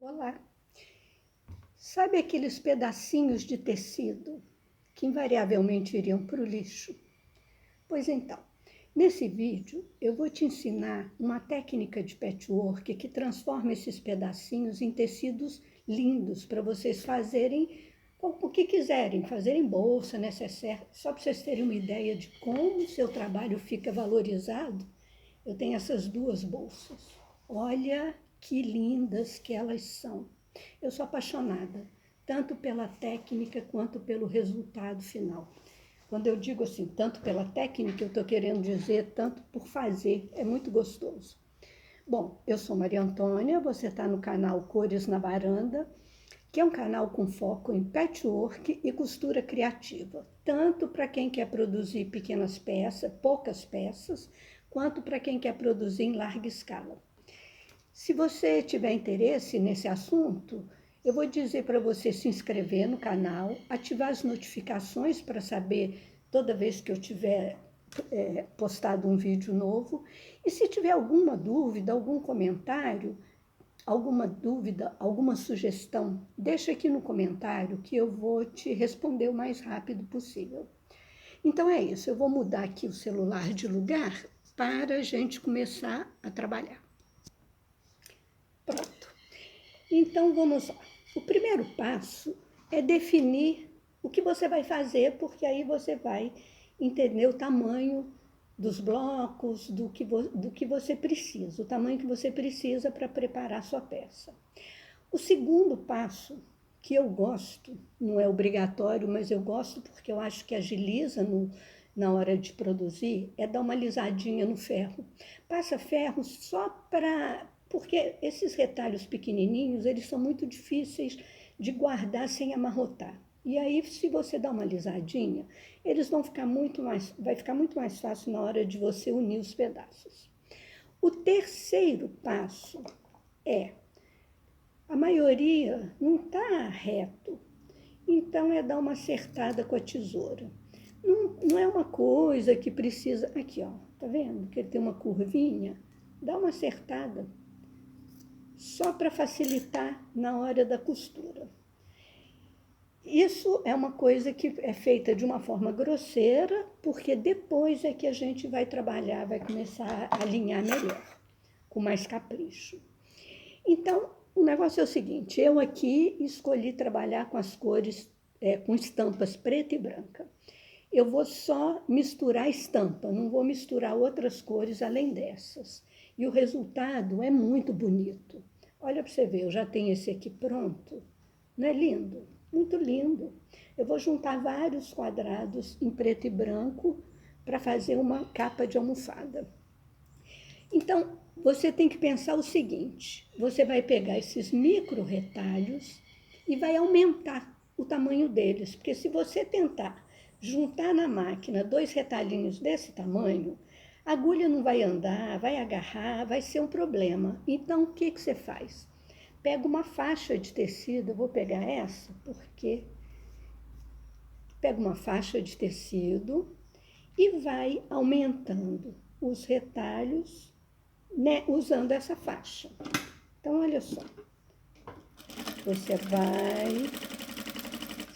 Olá! Sabe aqueles pedacinhos de tecido que invariavelmente iriam para o lixo? Pois então, nesse vídeo eu vou te ensinar uma técnica de patchwork que transforma esses pedacinhos em tecidos lindos para vocês fazerem o que quiserem, fazerem bolsa, necessaire, só para vocês terem uma ideia de como o seu trabalho fica valorizado. Eu tenho essas duas bolsas. Olha que lindas que elas são. Eu sou apaixonada, tanto pela técnica quanto pelo resultado final. Quando eu digo assim, tanto pela técnica, eu estou querendo dizer tanto por fazer, é muito gostoso. Bom, eu sou Maria Antônia, você está no canal Cores na Varanda, que é um canal com foco em patchwork e costura criativa, tanto para quem quer produzir pequenas peças, poucas peças, quanto para quem quer produzir em larga escala. Se você tiver interesse nesse assunto, eu vou dizer para você se inscrever no canal, ativar as notificações para saber toda vez que eu tiver postado um vídeo novo. E se tiver alguma dúvida, algum comentário, alguma sugestão, deixa aqui no comentário que eu vou te responder o mais rápido possível. Então é isso, eu vou mudar aqui o celular de lugar para a gente começar a trabalhar. Pronto. Então vamos lá. O primeiro passo é definir o que você vai fazer, porque aí você vai entender o tamanho dos blocos, do que você precisa, o tamanho que você precisa para preparar a sua peça. O segundo passo, que eu gosto, não é obrigatório, mas eu gosto porque eu acho que agiliza na hora de produzir, é dar uma alisadinha no ferro. Passa ferro só para... Porque esses retalhos pequenininhos, eles são muito difíceis de guardar sem amarrotar. E aí, se você dá uma alisadinha, eles vão ficar vai ficar muito mais fácil na hora de você unir os pedaços. O terceiro passo é, a maioria não está reto, então é dar uma acertada com a tesoura. Não é uma coisa que precisa... Aqui, ó, tá vendo que ele tem uma curvinha? Dá uma acertada, só para facilitar na hora da costura. Isso é uma coisa que é feita de uma forma grosseira, porque depois é que a gente vai trabalhar, vai começar a alinhar melhor, com mais capricho. Então, o negócio é o seguinte, eu aqui escolhi trabalhar com as cores, com estampas preta e branca. Eu vou só misturar a estampa, não vou misturar outras cores além dessas. E o resultado é muito bonito. Olha para você ver, eu já tenho esse aqui pronto. Não é lindo? Muito lindo. Eu vou juntar vários quadrados em preto e branco para fazer uma capa de almofada. Então, você tem que pensar o seguinte, você vai pegar esses micro retalhos e vai aumentar o tamanho deles, porque se você tentar juntar na máquina 2 retalhinhos desse tamanho, a agulha não vai andar, vai agarrar, vai ser um problema. Então, o que você faz? Pega uma faixa de tecido, eu vou pegar essa, porque pega uma faixa de tecido e vai aumentando os retalhos, né, usando essa faixa. Então, olha só, você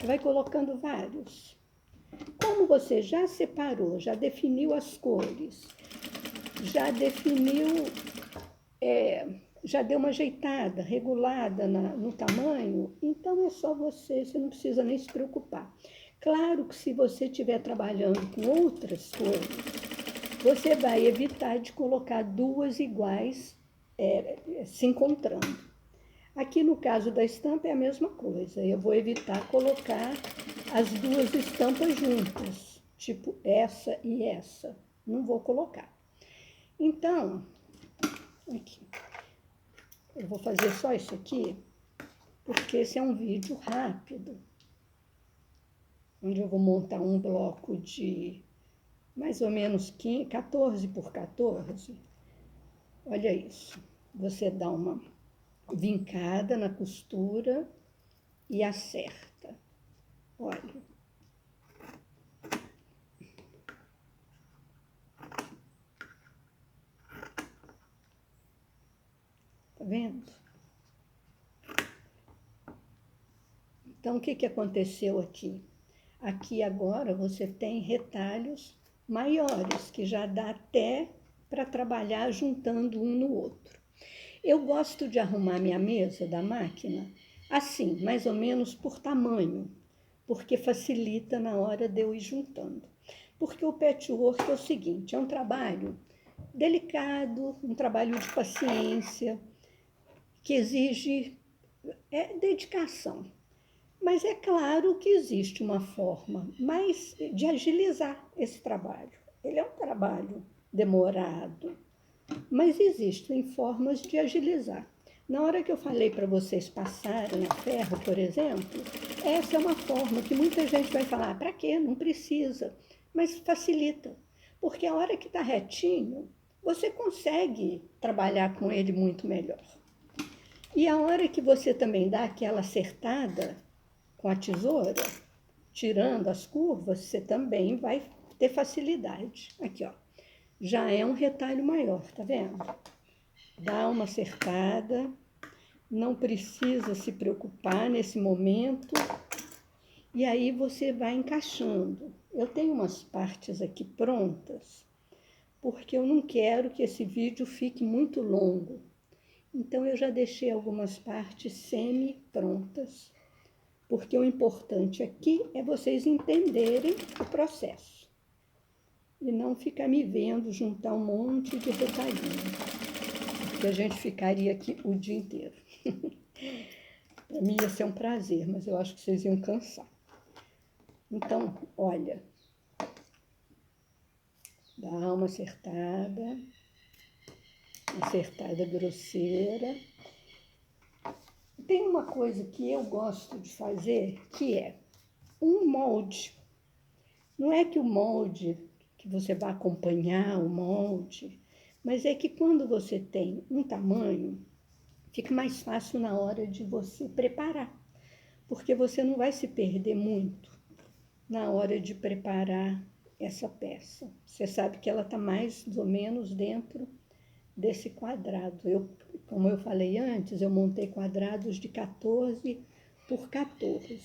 vai colocando vários. Como você já separou, já definiu as cores, já definiu, já deu uma ajeitada, regulada no tamanho, então é só você não precisa nem se preocupar. Claro que se você estiver trabalhando com outras cores, você vai evitar de colocar duas iguais se encontrando. Aqui no caso da estampa é a mesma coisa, eu vou evitar colocar as duas estampas juntas, tipo essa e essa, não vou colocar. Então, aqui, eu vou fazer só isso aqui, porque esse é um vídeo rápido, onde eu vou montar um bloco de mais ou menos 14 por 14. Olha isso, você dá uma vincada na costura e acerta. Olha. Tá vendo? Então, o que que aconteceu aqui? Aqui agora você tem retalhos maiores, que já dá até para trabalhar juntando um no outro. Eu gosto de arrumar minha mesa da máquina assim, mais ou menos por tamanho, porque facilita na hora de eu ir juntando. Porque o patchwork é o seguinte, é um trabalho delicado, um trabalho de paciência, que exige dedicação. Mas é claro que existe uma forma mais de agilizar esse trabalho. Ele é um trabalho demorado, mas existem formas de agilizar. Na hora que eu falei para vocês passarem a ferro, por exemplo, essa é uma forma que muita gente vai falar, para quê? Não precisa, mas facilita. Porque a hora que está retinho, você consegue trabalhar com ele muito melhor. E a hora que você também dá aquela acertada com a tesoura, tirando as curvas, você também vai ter facilidade. Aqui, ó, já é um retalho maior, tá vendo? Dá uma acertada, não precisa se preocupar nesse momento, e aí você vai encaixando. Eu tenho umas partes aqui prontas, porque eu não quero que esse vídeo fique muito longo. Então, eu já deixei algumas partes semi-prontas, porque o importante aqui é vocês entenderem o processo e não ficar me vendo juntar um monte de retalhinho, porque a gente ficaria aqui o dia inteiro. Para mim ia ser um prazer, mas eu acho que vocês iam cansar. Então, olha, dá uma acertada grosseira. Tem uma coisa que eu gosto de fazer, que é um molde. Não é que o molde, que você vai acompanhar o molde, mas é que quando você tem um tamanho, fica mais fácil na hora de você preparar, porque você não vai se perder muito na hora de preparar essa peça. Você sabe que ela está mais ou menos dentro desse quadrado. Como eu falei antes, eu montei quadrados de 14 por 14.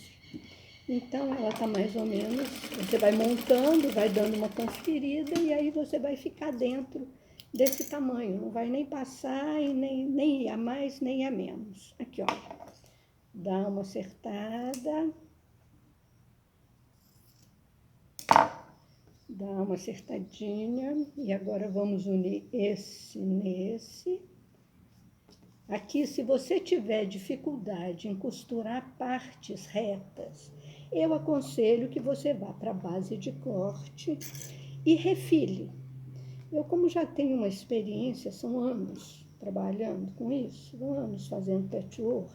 Então, ela está mais ou menos, você vai montando, vai dando uma conferida e aí você vai ficar dentro desse tamanho. Não vai nem passar e nem ir a mais, nem a menos. Aqui, ó, dá uma acertada. Dá uma acertadinha e agora vamos unir esse nesse. Aqui, se você tiver dificuldade em costurar partes retas, eu aconselho que você vá para a base de corte e refile. Eu, como já tenho uma experiência, são anos trabalhando com isso, anos fazendo patchwork,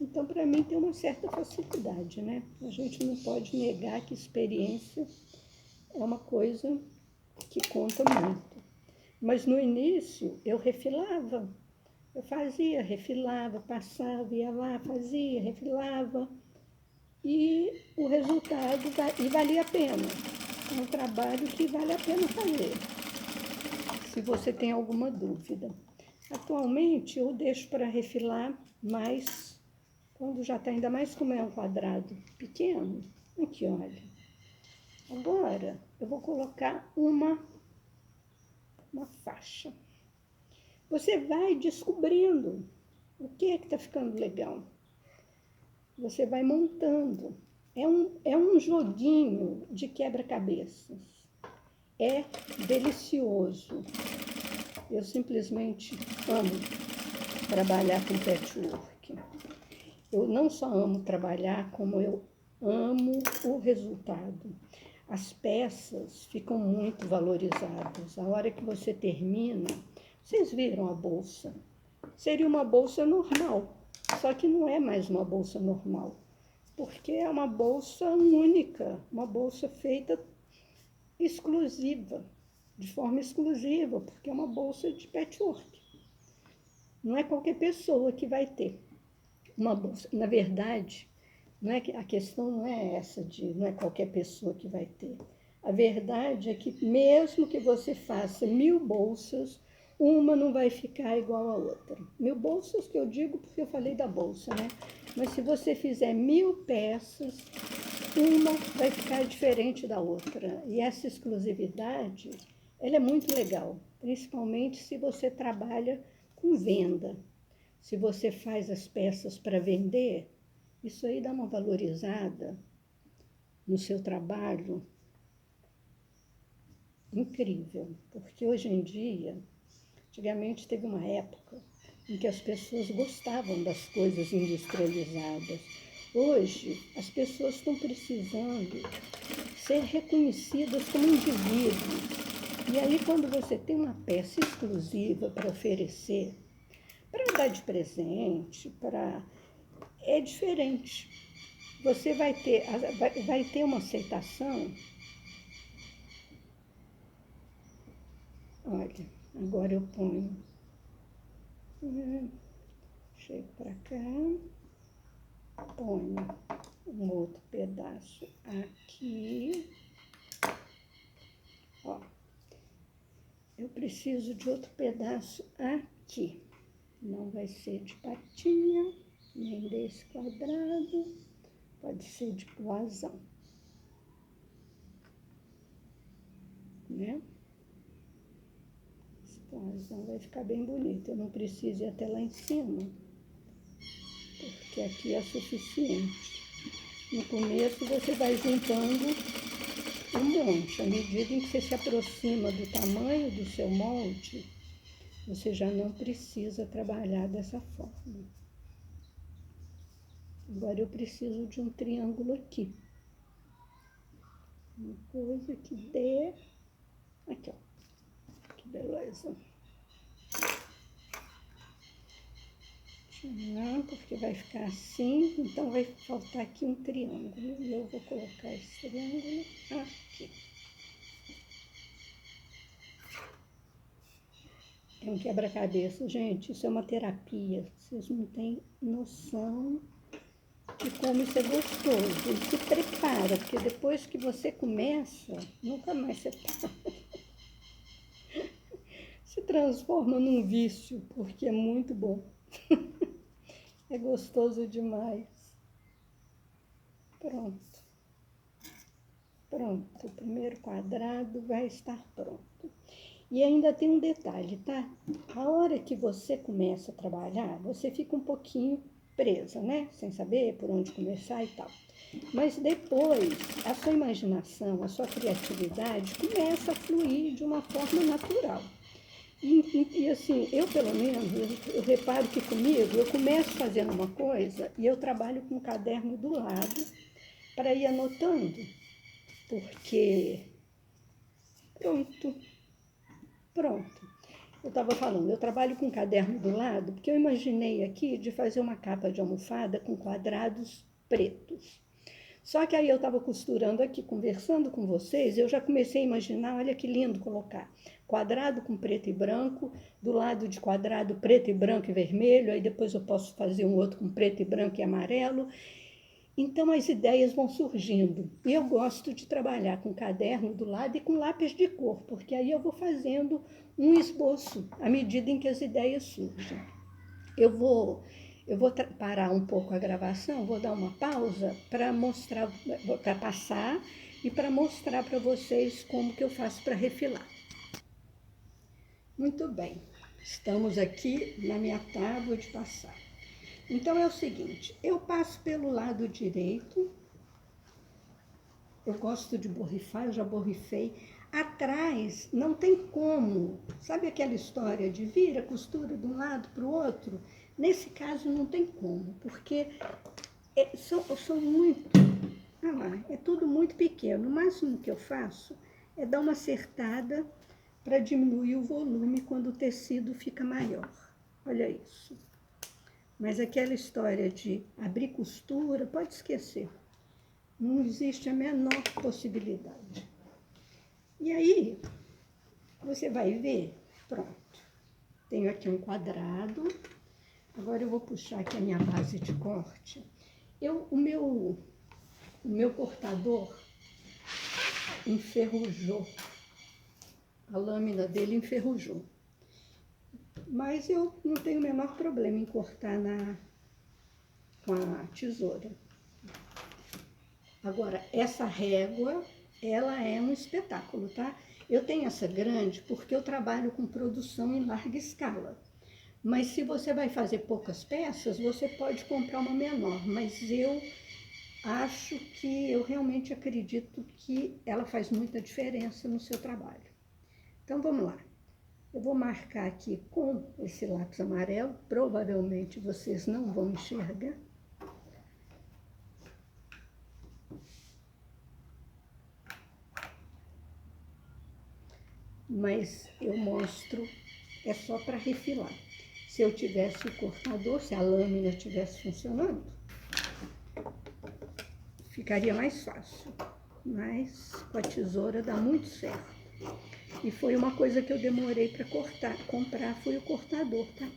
então para mim tem uma certa facilidade, né? A gente não pode negar que experiência é uma coisa que conta muito. Mas no início eu refilava. Eu fazia, refilava, passava, ia lá, fazia, refilava. E o resultado valia a pena. É um trabalho que vale a pena fazer, se você tem alguma dúvida. Atualmente eu deixo para refilar mais, quando já está, ainda mais como é um quadrado pequeno. Aqui, olha. Agora eu vou colocar uma faixa. Você vai descobrindo o que é que está ficando legal. Você vai montando. É um joguinho de quebra-cabeças. É delicioso. Eu simplesmente amo trabalhar com patchwork. Eu não só amo trabalhar, como eu amo o resultado. As peças ficam muito valorizadas. A hora que você termina, vocês viram a bolsa? Seria uma bolsa normal, só que não é mais uma bolsa normal, porque é uma bolsa única, uma bolsa feita exclusiva, de forma exclusiva, porque é uma bolsa de patchwork. Não é qualquer pessoa que vai ter uma bolsa. Na verdade, a questão não é essa não é qualquer pessoa que vai ter. A verdade é que mesmo que você faça 1000 bolsas, uma não vai ficar igual a outra. 1000 bolsas que eu digo porque eu falei da bolsa, né? Mas se você fizer 1000 peças, uma vai ficar diferente da outra. E essa exclusividade, ela é muito legal, principalmente se você trabalha com venda. Se você faz as peças para vender, isso aí dá uma valorizada no seu trabalho incrível, porque hoje em dia, antigamente teve uma época em que as pessoas gostavam das coisas industrializadas. Hoje, as pessoas estão precisando ser reconhecidas como indivíduos. E aí, quando você tem uma peça exclusiva para oferecer, para dar de presente, é diferente. Você vai ter uma aceitação. Olha, agora eu ponho. Chego para cá, ponho um outro pedaço aqui. Ó, eu preciso de outro pedaço aqui. Não vai ser de patinha, nem desse quadrado, pode ser de blasão, né? Esse blasão vai ficar bem bonito. Eu não preciso ir até lá em cima, porque aqui é suficiente. No começo você vai juntando um monte. À medida em que você se aproxima do tamanho do seu molde, você já não precisa trabalhar dessa forma. Agora eu preciso de um triângulo aqui. Uma coisa que dê... Aqui, ó. Que beleza. Não, porque vai ficar assim, então vai faltar aqui um triângulo. E eu vou colocar esse triângulo aqui. É um quebra-cabeça, gente. Isso é uma terapia. Vocês não têm noção de como isso é gostoso. E se prepara, porque depois que você começa, nunca mais você para. Se transforma num vício, porque é muito bom. É gostoso demais. Pronto. Pronto. O primeiro quadrado vai estar pronto. E ainda tem um detalhe, tá? A hora que você começa a trabalhar, você fica um pouquinho presa, né? Sem saber por onde começar e tal. Mas depois, a sua imaginação, a sua criatividade começa a fluir de uma forma natural. E assim, eu pelo menos, eu reparo que comigo, eu começo fazendo uma coisa e eu trabalho com um caderno do lado para ir anotando, porque pronto. Eu estava falando, eu trabalho com um caderno do lado, porque eu imaginei aqui de fazer uma capa de almofada com quadrados pretos. Só que aí eu estava costurando aqui, conversando com vocês, eu já comecei a imaginar, olha que lindo colocar quadrado com preto e branco, do lado de quadrado preto e branco e vermelho, aí depois eu posso fazer um outro com preto e branco e amarelo. Então as ideias vão surgindo. E eu gosto de trabalhar com caderno do lado e com lápis de cor, porque aí eu vou fazendo um esboço à medida em que as ideias surgem. Eu vou parar um pouco a gravação, vou dar uma pausa para mostrar, para passar e para mostrar para vocês como que eu faço para refilar. Muito bem, estamos aqui na minha tábua de passar. Então é o seguinte, eu passo pelo lado direito, eu gosto de borrifar, eu já borrifei. Atrás não tem como, sabe aquela história de vira costura de um lado para o outro? Nesse caso não tem como, porque são muito, é tudo muito pequeno. O máximo que eu faço é dar uma acertada para diminuir o volume quando o tecido fica maior. Olha isso. Mas aquela história de abrir costura, pode esquecer. Não existe a menor possibilidade. E aí, você vai ver, pronto. Tenho aqui um quadrado. Agora eu vou puxar aqui a minha base de corte. O meu cortador enferrujou. A lâmina dele enferrujou. mas eu não tenho o menor problema em cortar com a tesoura. Agora, essa régua, ela é um espetáculo, tá? Eu tenho essa grande porque eu trabalho com produção em larga escala. Mas se você vai fazer poucas peças, você pode comprar uma menor. Mas eu realmente acredito que ela faz muita diferença no seu trabalho. Então, vamos lá. Eu vou marcar aqui com esse lápis amarelo. Provavelmente vocês não vão enxergar. Mas eu mostro, é só para refilar. Se eu tivesse o cortador, se a lâmina estivesse funcionando, ficaria mais fácil. Mas com a tesoura dá muito certo. E foi uma coisa que eu demorei para comprar foi o cortador, tá?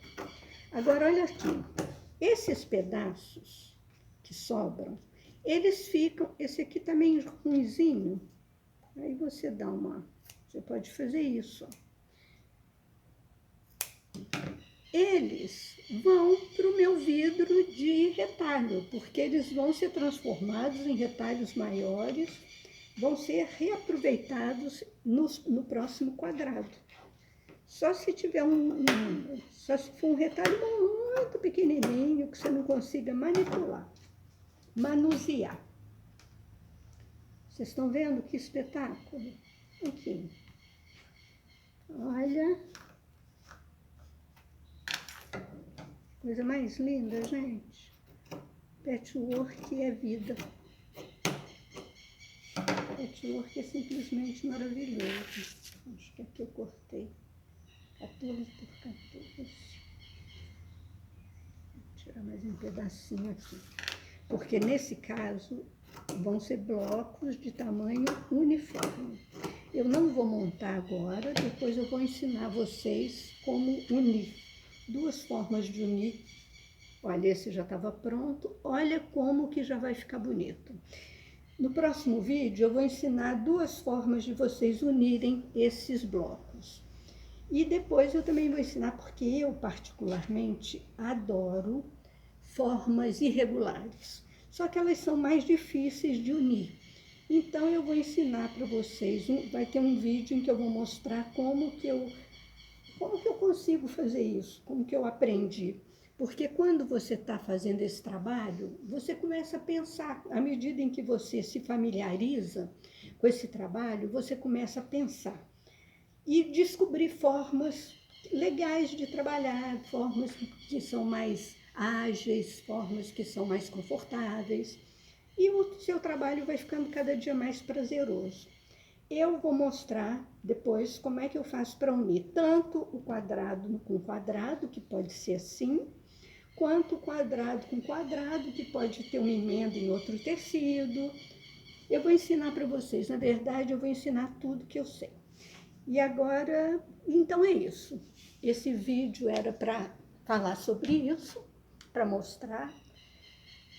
Agora, olha aqui. Esses pedaços que sobram, eles ficam... Esse aqui tá meio ruinzinho. Aí você dá uma... Você pode fazer isso, ó. Eles vão para o meu vidro de retalho, porque eles vão ser transformados em retalhos maiores, vão ser reaproveitados no próximo quadrado. Só se tiver só se for um retalho muito pequenininho, que você não consiga manipular, manusear. Vocês estão vendo que espetáculo? Aqui. Olha. Coisa mais linda, gente. Patchwork é vida. Patchwork é simplesmente maravilhoso. Acho que aqui eu cortei 14 por 14. Vou tirar mais um pedacinho aqui. Porque nesse caso vão ser blocos de tamanho uniforme. Eu não vou montar agora, depois eu vou ensinar vocês como unir. Duas formas de unir. Olha, esse já estava pronto. Olha como que já vai ficar bonito. No próximo vídeo eu vou ensinar duas formas de vocês unirem esses blocos. E depois eu também vou ensinar, porque eu particularmente adoro formas irregulares. Só que elas são mais difíceis de unir. Então eu vou ensinar para vocês, vai ter um vídeo em que eu vou mostrar como que eu consigo fazer isso, como que eu aprendi. Porque quando você está fazendo esse trabalho, você começa a pensar, à medida em que você se familiariza com esse trabalho, você começa a pensar e descobrir formas legais de trabalhar, formas que são mais ágeis, formas que são mais confortáveis, e o seu trabalho vai ficando cada dia mais prazeroso. Eu vou mostrar depois como é que eu faço para unir tanto o quadrado com quadrado, que pode ser assim, quanto o quadrado com quadrado, que pode ter uma emenda em outro tecido. Eu vou ensinar para vocês, na verdade eu vou ensinar tudo que eu sei. E agora, então é isso. Esse vídeo era para falar sobre isso, para mostrar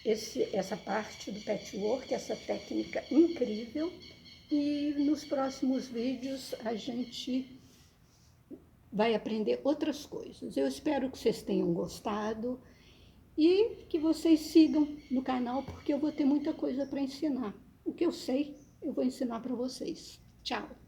essa parte do patchwork, essa técnica incrível. E nos próximos vídeos a gente vai aprender outras coisas. Eu espero que vocês tenham gostado e que vocês sigam no canal, porque eu vou ter muita coisa para ensinar. O que eu sei, eu vou ensinar para vocês. Tchau!